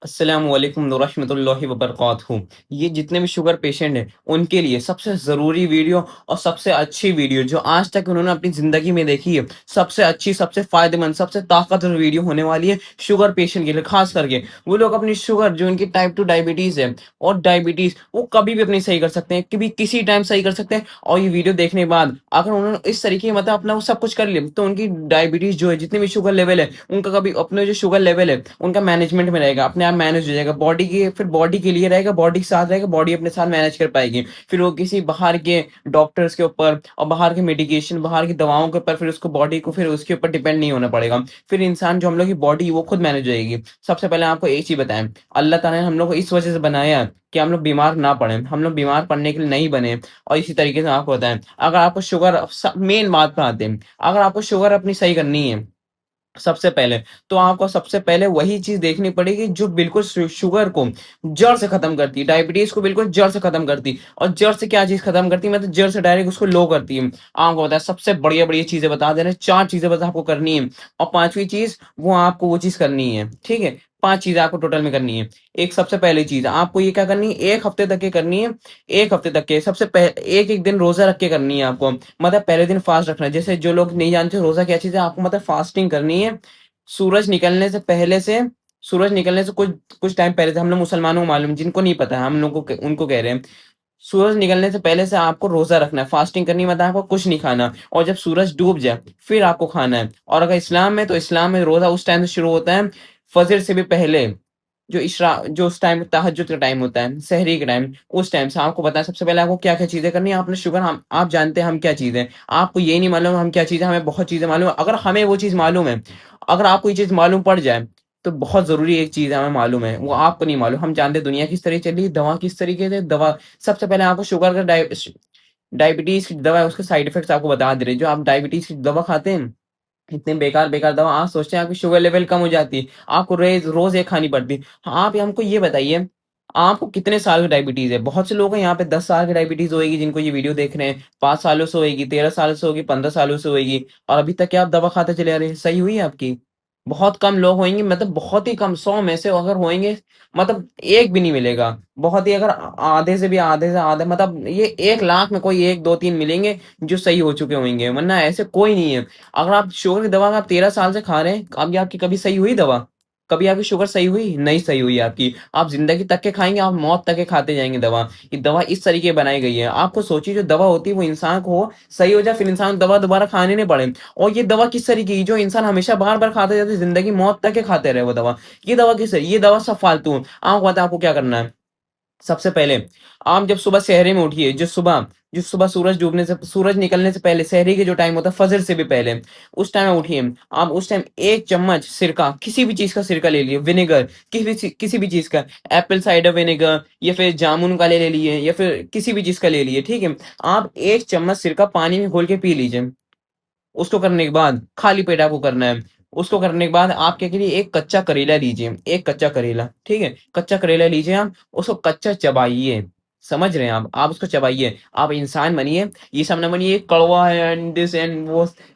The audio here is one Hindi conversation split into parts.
अस्सलामु अलैकुम रहमतुल्लाहि व बरकातहू। ये जितने भी शुगर पेशेंट हैं, उनके लिए सबसे ज़रूरी वीडियो और सबसे अच्छी वीडियो जो आज तक उन्होंने अपनी ज़िंदगी में देखी है, सबसे अच्छी, सबसे फ़ायदेमंद, सबसे ताकतवर वीडियो होने वाली है शुगर पेशेंट के लिए। ख़ास करके वो लोग अपनी शुगर जो उनकी टाइप 2 डायबिटीज़ है और डायबिटीज़ वो कभी भी अपनी सही कर सकते हैं, कभी किसी टाइम सही कर सकते हैं। और ये वीडियो देखने के बाद अगर उन्होंने इस तरीके मतलब अपना वो सब कुछ कर लिया, तो उनकी डायबिटीज़ जो है, जितनी भी शुगर लेवल है, उनका कभी अपने जो शुगर लेवल है, उनका मैनेजमेंट में रहेगा, अपने आप मैनेज हो जाएगा। बॉडी के लिए रहेगा, बॉडी के साथ रहेगा, बॉडी अपने साथ मैनेज कर पाएगी। फिर वो किसी बाहर के डॉक्टर्स के ऊपर और बाहर के मेडिकेशन, बाहर की दवाओं के ऊपर फिर उसको बॉडी को फिर उसके ऊपर डिपेंड नहीं होना पड़ेगा। फिर इंसान जो हम लोग की बॉडी वो खुद मैनेज हो जाएगी। सबसे पहले आपको एक चीज़ बताएँ, अल्लाह ताला ने हम लोग को इस वजह से बनाया है कि हम लोग बीमार ना पड़ें। हम लोग बीमार पड़ने के लिए नहीं बने। और इसी तरीके से आपको बताएँ, अगर आपको शुगर स मेन बात पे आते हैं, अगर आपको शुगर अपनी सही करनी है सबसे पहले, तो आपको सबसे पहले वही चीज़ देखनी पड़ेगी जो बिल्कुल शुगर को जड़ से खत्म करती है, डायबिटीज़ को बिल्कुल जड़ से खत्म करती है। और जड़ से क्या चीज़ खत्म करती है, मतलब जड़ से डायरेक्ट उसको लो करती है। आपको बताया सबसे बढ़िया-बढ़िया चीज़ें बता दे रहे हैं, 4 चीज़ें बस आपको करनी है और 5वीं चीज़ वो आपको वो चीज़ करनी है, ठीक है? 5 चीज़ें आपको टोटल में करनी है। एक सबसे पहली चीज़ आपको ये क्या करनी है, 1 हफ्ते तक ये करनी है, 1 हफ्ते तक के सबसे एक-एक दिन रोज़ा रख के करनी है आपको। मतलब पहले दिन फास्ट रखना है। जैसे जो लोग नहीं जानते रोज़ा क्या चीज़ है, आपको मतलब फास्टिंग करनी है। सूरज निकलने से पहले से सूरज निकलने से कुछ कुछ टाइम पहले से हम लोग मुसलमानों को मालूम है, जिनको नहीं पता है हम लोगों को उनको कह रहे हैं। सूरज निकलने से पहले से आपको रोज़ा रखना है, फास्टिंग करनी है मतलब आपको कुछ नहीं खाना और जब सूरज डूब जाए, फिर आपको खाना है। और अगर इस्लाम में तो इस्लाम में रोज़ा उस टाइम से शुरू होता है, फजर से भी पहले। जो उस टाइम तहज्जुद का टाइम होता है, सहरी का टाइम, उस टाइम से आपको पता है सबसे पहले आपको क्या-क्या चीज़ें करनी है। आपने शुगर हम आप जानते हैं हम क्या चीज़ है। आपको ये नहीं मालूम हम क्या चीज़ है, हमें बहुत चीज़ें मालूम है। अगर हमें वो चीज़ मालूम है, अगर आपको ये चीज़ मालूम पड़ जाए, तो बहुत ज़रूरी एक चीज़ हमें मालूम है, वो आपको नहीं मालूम। हम जानते हैं दुनिया किस तरह चल रही है, दवा किस तरीके से दवा सबसे पहले आपको शुगर का डायबिटीज़ की दवा है, उसके साइड इफेक्ट्स आपको बता दे रहे हैं। जो आप डायबिटीज़ की दवा खाते हैं, इतने बेकार-बेकार दवा आप सोचते हैं आपकी शुगर लेवल कम हो जाती है, आपको रोज़ एक खानी पड़ती है। हाँ, आप हमको ये बताइए, आपको कितने साल की डायबिटीज़ है? बहुत से लोग हैं यहाँ पे 10 साल की डायबिटीज़ होएगी जिनको ये वीडियो देख रहे हैं, 5 सालों से होएगी, 13 साल से होगी, 15 सालों से होएगी और अभी तक क्या आप दवा खाते चले आ रहे हैं, सही हुई है आपकी? बहुत कम लोग होंगे मतलब बहुत ही कम 100 में से अगर होएँगे मतलब 1 भी नहीं मिलेगा। बहुत ही अगर आधे से आधे मतलब ये 1 लाख में कोई 1, 2, 3 मिलेंगे जो सही हो चुके होंगे, वरना ऐसे कोई नहीं है। अगर आप शुगर की दवा आप 13 साल से खा रहे हैं, अभी आपकी कभी सही हुई दवा? कभी आपकी शुगर सही हुई? नहीं सही हुई आपकी। आप ज़िंदगी तक के खाएँगे, आप मौत तक के खाते जाएँगे दवा। ये दवा इस तरीके की बनाई गई है। आपको सोचिए जो दवा होती है वो इंसान को सही हो जाए फिर इंसान को दवा दोबारा खानी नहीं पड़े। और ये दवा किस तरीके की जो इंसान हमेशा बार-बार खाते जाते ज़िंदगी मौत तक के खाते रहे वो दवा। ये दवा किस है? ये दवा सब फालतू है। आपको पता है आपको क्या करना है? सबसे पहले आप जब सुबह सेहरे में उठिए, जो सुबह सूरज निकलने से पहले सहरी के जो टाइम होता है फ़जर से भी पहले, उस टाइम उठिए। आप उस टाइम 1 चम्मच सिरका, किसी भी चीज़ का सिरका ले लिए, विनेगर, किसी भी चीज़ का, एप्पल साइडर विनेगर या फिर जामुन का ले ले लिए या फिर किसी भी चीज़ का ले लिए, ठीक है? आप 1 चम्मच सिरका पानी में घोल के पी लीजिए। उसको करने के बाद खाली पेट आपको करना है। उसको करने के बाद आप क्या करिए, एक कच्चा करेला लीजिए, एक कच्चा करेला, ठीक है? कच्चा करेला लीजिए आप, उसको कच्चा चबाइए। समझ रहे हैं आप? आप उसको चबाइए। आप इंसान बनिए, ये सब ना बनिए कड़वा है एंड दिस एंड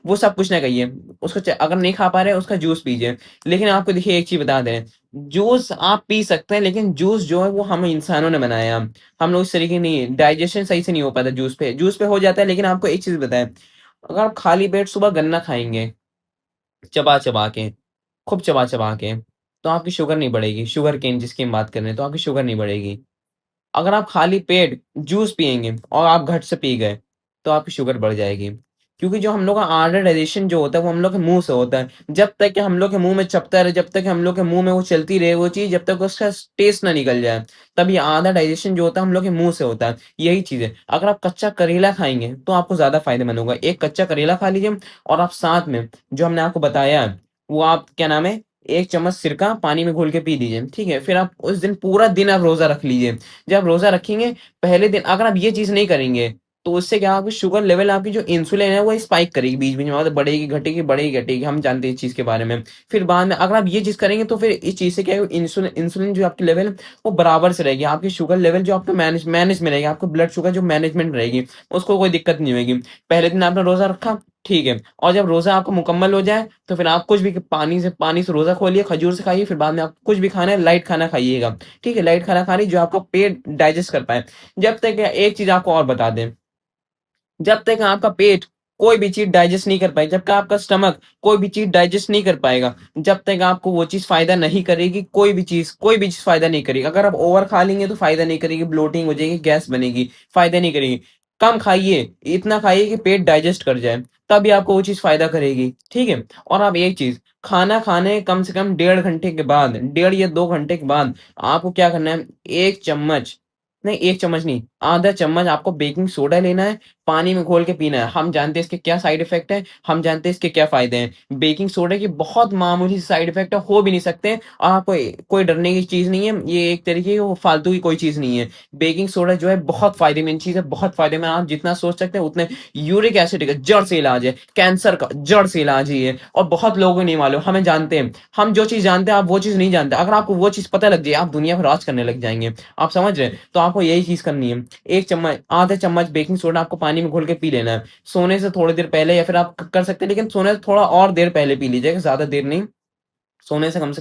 वो सब कुछ ना कहिए। उसको अगर नहीं खा पा रहे हैं उसका जूस पीजिए। लेकिन आपको देखिए एक चीज़ बता दें, जूस आप पी सकते हैं लेकिन जूस जो है वो हम इंसानों ने बनाया है। हम लोग इस तरीके नहीं डाइजेशन सही से नहीं हो पाता जूस पे। जूस पे हो जाता है लेकिन आपको एक चीज़ बताएँ, अगर आप खाली पेट सुबह गन्ना खाएँगे, चबा-चबा के, खूब चबा-चबा के, तो आपकी शुगर नहीं बढ़ेगी, शुगर केन जिसकी हम बात कर रहे हैं, तो आपकी शुगर नहीं बढ़ेगी। अगर आप खाली पेट जूस पिएँगे और आप घट से पी गए, तो आपकी शुगर बढ़ जाएगी। क्योंकि जो हम लोग का आर्डर डाइजेशन जो होता है, वो हम लोग के मुँह से होता है। जब तक कि हम लोग के मुँह में चपता रहे, जब तक कि हम लोग के मुँह में वो चलती रहे वो चीज़, जब तक उसका टेस्ट ना निकल जाए, तब ये आधा डाइजेशन जो होता है, हम लोग के मुँह से होता है। यही चीज़ है। अगर आप कच्चा करेला खाएँगे, तो आपको ज़्यादा फ़ायदेमंद होगा। एक कच्चा करेला खा लीजिए और आप साथ में जो हमने आपको बताया है, वो आप क्या नाम है, 1 चम्मच सिरका पानी में घोल के पी लीजिए, ठीक है? फिर आप उस दिन पूरा दिन आप रोज़ा रख लीजिए। जब आप रोज़ा रखेंगे, पहले दिन अगर आप ये चीज़ नहीं करेंगे, तो उससे क्या होगा शुगर लेवल आपकी जो इंसुलिन है वो स्पाइक करेगी बीच-बीच में मतलब बढ़ेगी, घटेगी, हम जानते हैं इस चीज़ के बारे में। फिर बाद में अगर आप ये चीज़ करेंगे तो फिर इस चीज़ से क्या है इंसुलिन इंसुलिन जो आपकी लेवल है वो बराबर से रहेगी। आपकी शुगर लेवल जो आपका मैनेज में रहेगी, आपको ब्लड शुगर जो मैनेजमेंट रहेगी, उसको कोई दिक्कत नहीं होएगी। पहले दिन आपने रोज़ा रखा, ठीक है। और जब रोज़ा आपका मुकम्मल हो जाए, तो फिर आप कुछ भी पानी से रोज़ा खोलिए, खजूर से खाइए, फिर बाद में आप कुछ भी खाना है, लाइट खाना खाइएगा। ठीक है? लाइट खाना खा लीजिए जो आपका पेट डाइजेस्ट कर पाए। जब तक एक चीज़ आपको और बता दें, जब तक आपका पेट कोई भी चीज़ डाइजेस्ट नहीं कर पाए, जब तक आपका स्टमक कोई भी चीज़ डाइजेस्ट नहीं कर पाएगा, जब तक आपको वो चीज़ फ़ायदा नहीं करेगी, कोई भी चीज़ फ़ायदा नहीं करेगी। अगर आप ओवर खा लेंगे तो फ़ायदा नहीं करेगी, ब्लोटिंग हो जाएगी, गैस बनेगी, फ़ायदा नहीं करेगी। कम खाइए, इतना खाइए कि पेट डाइजेस्ट कर जाए, तभी आपको वो चीज़ फ़ायदा करेगी, ठीक है? और आप एक चीज़, खाना खाने कम से कम डेढ़ घंटे के बाद, डेढ़ या 2 घंटे के बाद आपको क्या करना है, 1 चम्मच नहीं, 1 चम्मच नहीं, आधा चम्मच आपको बेकिंग सोडा लेना है, पानी में घोल के पीना है। हम जानते हैं इसके क्या साइड इफ़ेक्ट हैं, हम जानते हैं इसके क्या फ़ायदे हैं। बेकिंग सोडा के बहुत मामूली से साइड इफ़ेक्ट है, हो भी नहीं सकते और आपको कोई डरने की चीज़ नहीं है। ये एक तरीके की वो फालतू की कोई चीज़ नहीं है। बेकिंग सोडा जो है बहुत फ़ायदेमंद चीज़ है, बहुत फ़ायदेमंद आप जितना सोच सकते हैं उतने। यूरिक एसिड का जड़ से इलाज है, कैंसर का जड़ से इलाज ही है और बहुत लोगों को नहीं मालूम, हमें जानते हैं। हम जो चीज़ जानते हैं, आप वो चीज़ नहीं जानते। अगर आपको वो चीज़ पता लग जाए, आप दुनिया पर राज करने लग जाएँगे। आप समझ रहे हैं? तो आपको यही चीज़ करनी है। 1 चम्मच आधा चम्मच बेकिंग सोडा आपको पानी में घोल के पी लेना है। सोने से थोड़ी देर पहले या फिर आप क कर सकते हैं, लेकिन सोने से थोड़ा और देर पहले पी लीजिएगा, ज़्यादा देर नहीं। सोने से कम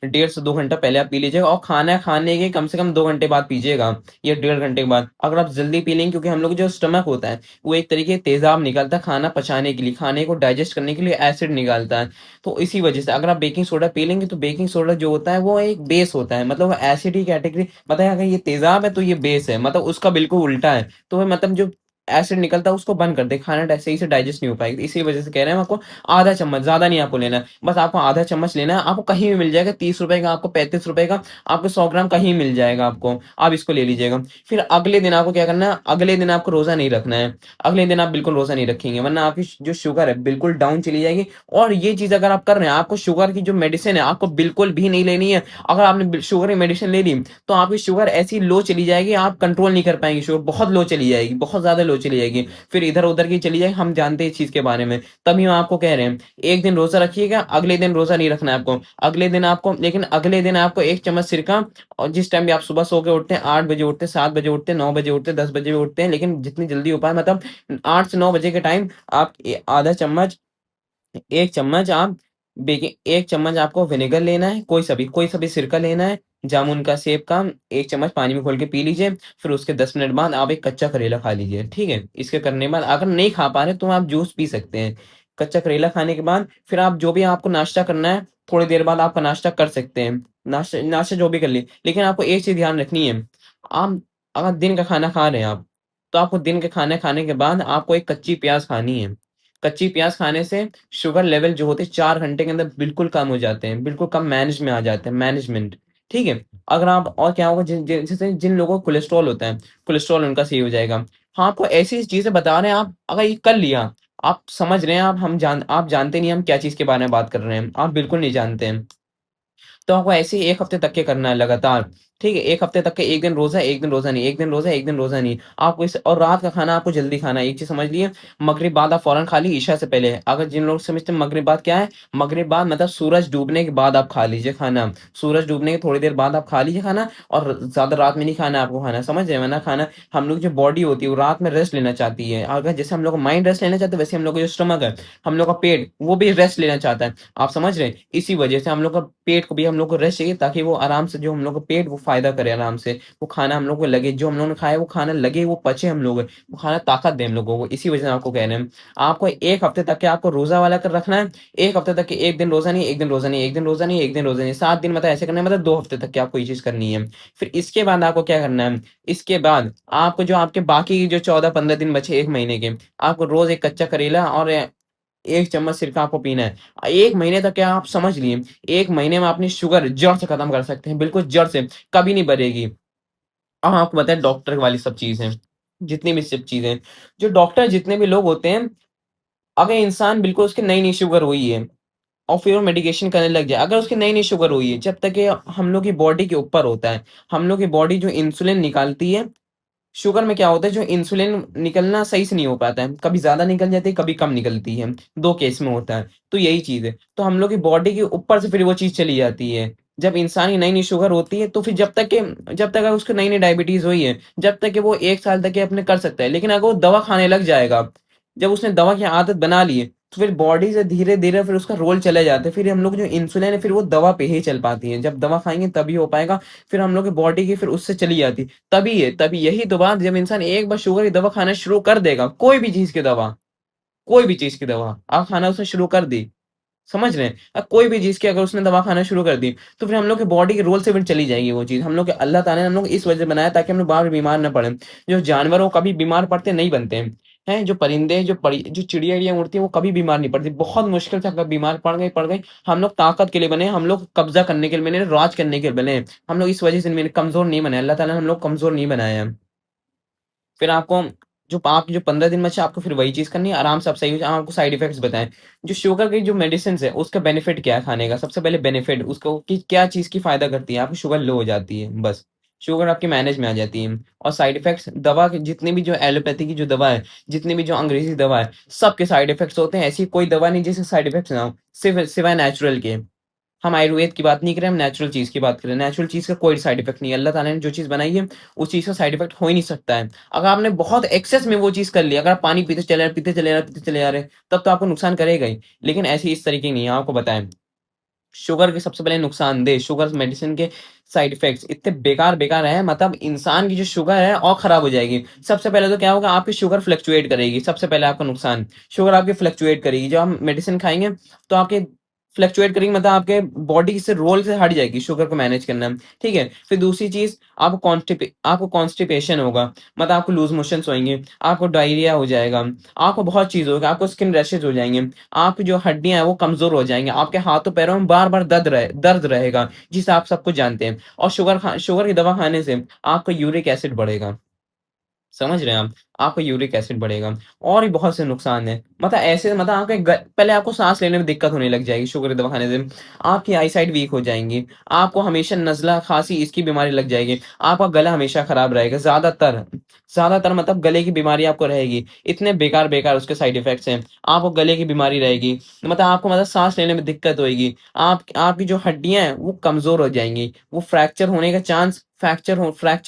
1.5 से 2 घंटा पहले आप पी लीजिएगा और खाना खाने के कम से कम 2 घंटे बाद पीजिएगा या डेढ़ घंटे के बाद। अगर आप जल्दी पी लेंगे, क्योंकि हम लोग जो स्टमक होता है, वो एक तरीके तेज़ाब निकालता है खाना पचाने के लिए, खाने को डाइजेस्ट करने के लिए एसिड निकालता है। तो इसी वजह से अगर आप बेकिंग सोडा पी लेंगे, तो बेकिंग सोडा जो होता है वो एक बेस होता है, मतलब वो एसिड की कैटेगरी, मतलब अगर ये तेज़ाब है तो ये बेस है, मतलब उसका बिल्कुल उल्टा है। तो वो मतलब जो एसिड निकलता है उसको बंद कर दे, खाना सही से डाइजेस्ट नहीं हो पाएगी। इसी वजह से कह रहे हैं हम आपको आधा चम्मच, ज़्यादा नहीं आपको लेना है। बस आपको आधा चम्मच लेना है, आपको कहीं भी मिल जाएगा, ₹30 का, आपको ₹35 का, आपको 100 ग्राम कहीं मिल जाएगा आपको, आप इसको ले लीजिएगा। फिर अगले दिन आपको क्या करना है, अगले दिन आपको रोज़ा नहीं रखना है। अगले दिन आप बिल्कुल रोज़ा नहीं रखेंगे, वरना आपकी जो शुगर है बिल्कुल डाउन चली जाएगी। और ये चीज़ अगर आप कर रहे हैं, आपको शुगर की जो मेडिसिन है, आपको बिल्कुल भी नहीं लेनी है। अगर आपने शुगर की मेडिसिन ले ली, तो आपकी शुगर ऐसी लो चली जाएगी, आप कंट्रोल नहीं कर पाएँगे, शुगर बहुत लो चली जाएगी, बहुत ज़्यादा लो चली जाएगी। फिर इधर-उधर की चली जाएगी, हम जानते हैं इस चीज़ के बारे में। तभी हम आपको कह रहे हैं, एक दिन रोज़ा रखिएगा, अगले दिन रोज़ा नहीं रखना है आपको। अगले दिन आपको 1 चम्मच सिरका, और जिस टाइम भी आप सुबह सो के उठते हैं, 8 बजे उठते हैं, 7 बजे उठते हैं, 9 बजे उठते हैं, 10 बजे भी उठते हैं, लेकिन जितनी जल्दी हो पाए, मतलब 8 से 9 बजे के टाइम आप आधा चम्मच, 1 चम्मच आप 1 चम्मच आपको विनेगर लेना है, कोई सा भी सिरका लेना है, जामुन का, सेब का, 1 चम्मच पानी में घोल के पी लीजिए। फिर उसके 10 मिनट बाद आप एक कच्चा करेला खा लीजिए, ठीक है? इसके करने के बाद अगर नहीं खा पा रहे तो आप जूस पी सकते हैं। कच्चा करेला खाने के बाद फिर आप जो भी आपको नाश्ता करना है, थोड़ी देर बाद आपका नाश्ता कर सकते हैं। नाश्ता नाश्ता जो भी कर लिए, लेकिन आपको एक चीज़ ध्यान रखनी है, आप अगर दिन का खाना खा रहे हैं आप, तो आपको दिन के खाना खाने के बाद आपको एक कच्ची प्याज़ खानी है। कच्ची प्याज़ खाने से शुगर लेवल जो होते हैं 4 घंटे के अंदर बिल्कुल कम हो जाते हैं, बिल्कुल कम मैनेज में आ जाते हैं, मैनेजमेंट, ठीक है? अगर आप और क्या होगा, जिन लोगों को कोलेस्ट्रॉल होता है, कोलेस्ट्रॉल उनका सही हो जाएगा। हाँ, आपको ऐसी चीज़ें बता रहे हैं, आप अगर ये कर लिया, आप समझ रहे हैं, आप जानते नहीं हम क्या चीज़ के बारे में बात कर रहे हैं, आप बिल्कुल नहीं जानते हैं। तो आपको ऐसे ही 1 हफ्ते तक के करना है लगातार, ठीक है? 1 हफ्ते तक के 1 दिन रोज़ा, 1 दिन रोज़ा नहीं, 1 दिन रोज़ा, 1 दिन रोज़ा नहीं। आपको इस और रात का खाना आपको जल्दी खाना है, एक चीज़ समझ लिए, मगरिब बाद आप फ़ौरन खा ली इशा से पहले। अगर जिन लोग समझते हैं मगरिब बाद क्या है, मगरिब बाद मतलब सूरज डूबने के बाद आप खा लीजिए खाना। सूरज डूबने के थोड़ी देर बाद आप खा लीजिए खाना, और ज़्यादा रात में नहीं खाना है आपको खाना, समझ रहे हैं? वरना खाना, हम लोग जो बॉडी होती है वो रात में रेस्ट लेना चाहती है। अगर जैसे हम लोग का माइंड रेस्ट लेना चाहता है, वैसे हम लोग का जो स्टमक है, हम लोग का पेट, वो भी रेस्ट लेना चाहता है। आप समझ रहे हैं? इसी वजह से हम लोग का पेट को भी हम लोग को रेस्ट चाहिए, ताकि वो आराम से, जो हम लोग का पेट वो फ़ायदा करे आराम से। वो खाना हम लोग को लगे, जो हम लोगों ने खाया वो खाना लगे, वो पचे हम लोग, वो खाना ताकत दे हम लोगों को। इसी वजह से आपको कह रहे हैं। आपको 1 हफ्ते तक के आपको रोज़ा वाला कर रखना है। 1 हफ्ते तक के 1 दिन रोज़ा नहीं, 1 दिन रोज़ा नहीं, 1 दिन रोज़ा नहीं, 1 दिन रोज़ा नहीं। 7 दिन मतलब ऐसे करना है, मतलब 2 हफ्ते तक की आपको ये चीज़ करनी है। फिर इसके बाद आपको क्या करना है, इसके बाद आपको जो आपके बाकी जो 14-15 दिन बचे 1 महीने के, आपको रोज़ 1 कच्चा करेला और 1 चम्मच सिरका आपको पीना है। 1 महीने तक क्या आप समझ लिए, 1 महीने में अपनी शुगर जड़ से खत्म कर सकते हैं, बिल्कुल जड़ से, कभी नहीं बढ़ेगी। अब आपको पता है डॉक्टर वाली सब चीज़ें, जितनी भी सब चीज़ें, जो डॉक्टर जितने भी लोग होते हैं, अगर इंसान बिल्कुल उसकी नई-नई शुगर हुई है और फिर वो मेडिकेशन करने लग जाए, अगर उसकी नई-नई शुगर हुई है, जब तक ये हम लोग की बॉडी के ऊपर होता है, हम लोग की बॉडी जो इंसुलिन निकालती है, शुगर में क्या होता है, जो इंसुलिन निकलना सही से नहीं हो पाता है, कभी ज़्यादा निकल जाती है, कभी कम निकलती है, 2 केस में होता है, तो यही चीज़ है। तो हम लोग की बॉडी के ऊपर से फिर वो चीज़ चली जाती है। जब इंसान की नई-नई शुगर होती है, तो फिर जब तक अगर उसको नई-नई डायबिटीज़ हुई है, जब तक कि वो 1 साल तक ये अपने कर सकता है, लेकिन अगर वो दवा खाने लग जाएगा, जब उसने दवा की आदत बना ली है, तो फिर बॉडी से धीरे-धीरे फिर उसका रोल चले जाता है। फिर हम लोग जो इंसुलिन है, फिर वो दवा पे ही चल पाती है। जब दवा खाएँगे तभी हो पाएगा, फिर हम लोग की बॉडी की फिर उससे चली जाती है। तभी यही तो बात, जब इंसान एक बार शुगर की दवा खाना शुरू कर देगा, कोई भी चीज़ की दवा, आप खाना उसने शुरू कर दी, समझ रहे हैं? कोई भी चीज़ की अगर उसने दवा खाना शुरू कर दी, तो फिर हम लोग के बॉडी के रोल से फिर चली जाएगी वो चीज़। हम लोग के अल्लाह ताला ने हम लोग इस वजह से बनाया ताकि हम लोग बार-बार बीमार ना पड़ें। जो जानवर हैं वो कभी बीमार पड़ते नहीं बनते हैं। हैं? जो परिंदे, जो चिड़िया-विड़िया उड़ती हैं वो कभी बीमार नहीं पड़ती। बहुत मुश्किल से अगर बीमार पड़ गई। हम लोग ताकत के लिए बने हैं, हम लोग कब्ज़ा करने के लिए बने हैं, राज करने के लिए बने हैं। हम लोग इस वजह से नहीं, कमज़ोर नहीं बने हैं। अल्लाह ताला ने हम लोग कमज़ोर नहीं बनाया है। फिर आपको जो 15 दिन में से आपको फिर वही चीज़ करनी है, आराम से आप सही हो जाए। आपको साइड इफ़ेक्ट्स बताएँ। जो शुगर की जो मेडिसिन्स है, उसका बेनिफिट क्या है खाने का? सबसे पहले बेनिफिट उसको कि क्या चीज़ की फ़ायदा करती है? आपकी शुगर लो हो जाती है, बस। शुगर आपकी मैनेज में आ जाती है। और साइड इफ़ेक्ट्स दवा के जितनी भी जो एलोपैथी की जो दवा है, जितनी भी जो अंग्रेज़ी दवा है, सबके साइड इफ़ेक्ट्स होते हैं। ऐसी कोई दवा नहीं जिसके साइड इफ़ेक्ट्स ना हो, सिवाय नेचुरल के। हम आयुर्वेद की बात नहीं कर रहे, हम नेचुरल चीज़ की बात कर रहे हैं। नेचुरल चीज़ का कोई साइड इफ़ेक्ट नहीं है। अल्लाह ताला ने जो चीज़ बनाई है, उस चीज़ का साइड इफ़ेक्ट हो ही नहीं सकता है। अगर आपने बहुत एक्सेस में वो चीज़ कर ली, अगर आप पानी पीते चले पीते चले जा रहे हैं, तब तो आपको नुकसान करेगा ही। लेकिन ऐसे इस तरीके की नहीं है, आपको बताएँ। शुगर के सबसे पहले नुकसानदेह, शुगर मेडिसिन के साइड इफ़ेक्ट्स इतने बेकार-बेकार हैं, मतलब इंसान की जो शुगर है और खराब हो जाएगी। सबसे पहले तो क्या होगा, आपकी शुगर फ्लक्चुएट करेगी, सबसे पहले आपका नुकसान। शुगर आपकी फ्लक्चुएट करेगी, जब हम मेडिसिन खाएँगे तो आपके फ्लक्चुएट करेगी, मतलब आपके बॉडी से रोल से हट जाएगी शुगर को मैनेज करना, ठीक है? फिर दूसरी चीज़, आपको कॉन्स्टिपेशन होगा, मतलब आपको लूज़ मोशंस होएँगे, आपको डायरिया हो जाएगा, आपको बहुत चीज़ होगा, आपको स्किन रैशेज़ हो जाएँगे, आपकी जो हड्डियाँ हैं वो कमज़ोर हो जाएँगी, आपके हाथों-पैरों में बार-बार दर्द रहेगा, जिसे आप सब कुछ जानते हैं। और शुगर की दवा खाने से आपका यूरिक एसिड बढ़ेगा। समझ रहे हैं आप? आपका यूरिक एसिड बढ़ेगा और भी बहुत से नुकसान हैं। मतलब ऐसे, मतलब आपके पहले आपको साँस लेने में दिक्कत होने लग जाएगी शुगर की दवा खाने से। आपकी आईसाइट वीक हो जाएँगी। आपको हमेशा नज़ला, खाँसी इसकी बीमारी लग जाएगी। आपका गला हमेशा खराब रहेगा ज़्यादातर मतलब गले की बीमारी आपको रहेगी। इतने बेकार-बेकार उसके साइड इफ़ेक्ट्स हैं। आपको गले की बीमारी रहेगी। मतलब आपको मतलब साँस लेने में दिक्कत होएगी। आपकी जो हड्डियाँ हैं वो कमज़ोर हो जाएँगी। वो फ्रैक्चर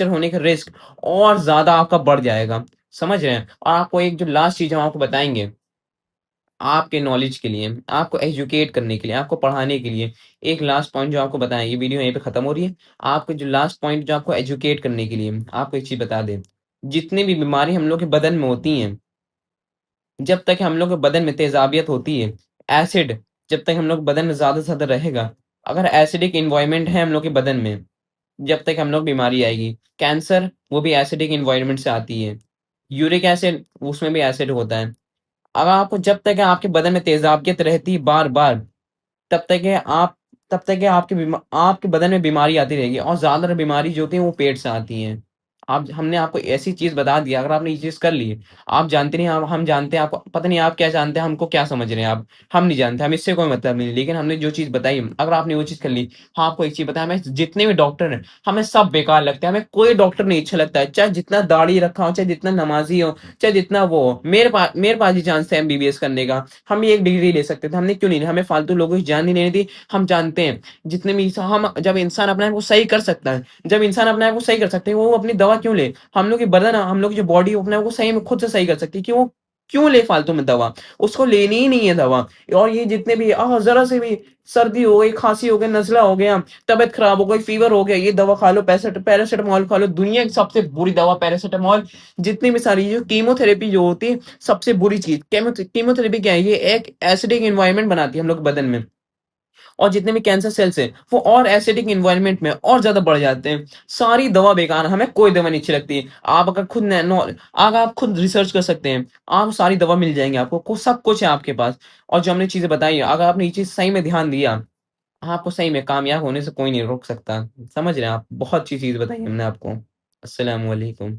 होने का रिस्क और ज़्यादा आपका बढ़ जाएगा, समझ रहे हैं? और आपको एक जो लास्ट चीज़ हम आपको बताएँगे, आपके नॉलेज के लिए, आपको एजुकेट करने के लिए, आपको पढ़ाने के लिए, एक लास्ट पॉइंट जो आपको बताएँ, ये वीडियो यहीं पे खत्म हो रही है। आपको जो लास्ट पॉइंट जो आपको एजुकेट करने के लिए, आपको एक चीज़ बता दें, जितनी भी बीमारी हम लोग के बदन में होती हैं, जब तक हम लोग के बदन में तेज़ाबियत होती है, एसिड जब तक हम लोग बदन में ज़्यादा से ज़्यादा रहेगा, अगर एसिडिक एनवायरनमेंट है हम लोग के बदन में, जब तक हम लोग बीमारी आएगी। कैंसर, वो भी एसिडिक एनवायरनमेंट से आती है। यूरिक एसिड, उसमें भी एसिड होता है। अब आपको जब तक है आपके बदन में तेज़ाबियत रहती है बार-बार, तब तक है आप तब तक है आपके बदन में बीमारी आती रहेगी और ज़्यादातर बीमारी जो होती है वो पेट से आती हैं। आप हमने आपको ऐसी चीज़ बता दी, अगर आपने ये चीज़ कर ली, आप जानते नहीं, हम जानते हैं, आपको पता नहीं आप क्या जानते हैं, हमको क्या समझ रहे हैं आप। हम नहीं जानते, हमें इससे कोई मतलब नहीं, लेकिन हमने जो चीज़ बताई, अगर आपने वो चीज़ कर ली, हाँ, आपको एक चीज़ बताया, हमें जितने भी डॉक्टर हैं, हमें सब बेकार लगते हैं, हमें कोई डॉक्टर नहीं अच्छा लगता है, चाहे जितना दाढ़ी रखा हो, चाहे जितना नमाज़ी हो, चाहे जितना वो हो। मेरे पास भी चांस है एमबीबीएस करने का, हम भी एक डिग्री ले सकते थे, हमने क्यों नहीं, हमें फालतू लोगों की जान नहीं लेनी थी। हम जानते हैं, जितने भी हम जब इंसान अपने आप को सही कर सकता है, जब इंसान अपने आप को सही कर सकते हैं, वो अपनी दवा क्यों ले? हम लोग की जो बॉडी है, वो अपने आप को सही में खुद से सही कर सकती है, क्यों ले फालतू में दवा? उसको लेनी ही नहीं है दवा। और ये जितने भी ज़रा से भी सर्दी हो गई, खाँसी हो गई, नज़ला हो गया, तबीयत खराब हो गई, फ़ीवर हो गया, ये दवा खा लो, पैरासिटामॉल खा लो, दुनिया की सबसे बुरी दवा पैरासिटामॉल। जितनी भी सारी जो कीमोथेरेपी जो होती है, सबसे बुरी चीज़ कीमोथेरेपी क्या है? ये एक एसिडिक एनवायरनमेंट बनाती है हम लोग के बदन में। और जितने भी कैंसर सेल्स हैं, वो और एसिडिक एनवायरनमेंट में और ज़्यादा बढ़ जाते हैं। सारी दवा बेकार है, हमें कोई दवा नहीं अच्छी लगती। आप अगर खुद ने नो अगर आप खुद रिसर्च कर सकते हैं, आप सारी दवा मिल जाएँगी आपको, सब कुछ है आपके पास। और जो हमने चीज़ें बताई, अगर आपने ये चीज़ सही में ध्यान दिया, आपको सही में कामयाब होने से कोई नहीं रोक सकता। समझ रहे हैं आप? बहुत अच्छी चीज़ बताई हमने आपको। अस्सलामु अलैकुम।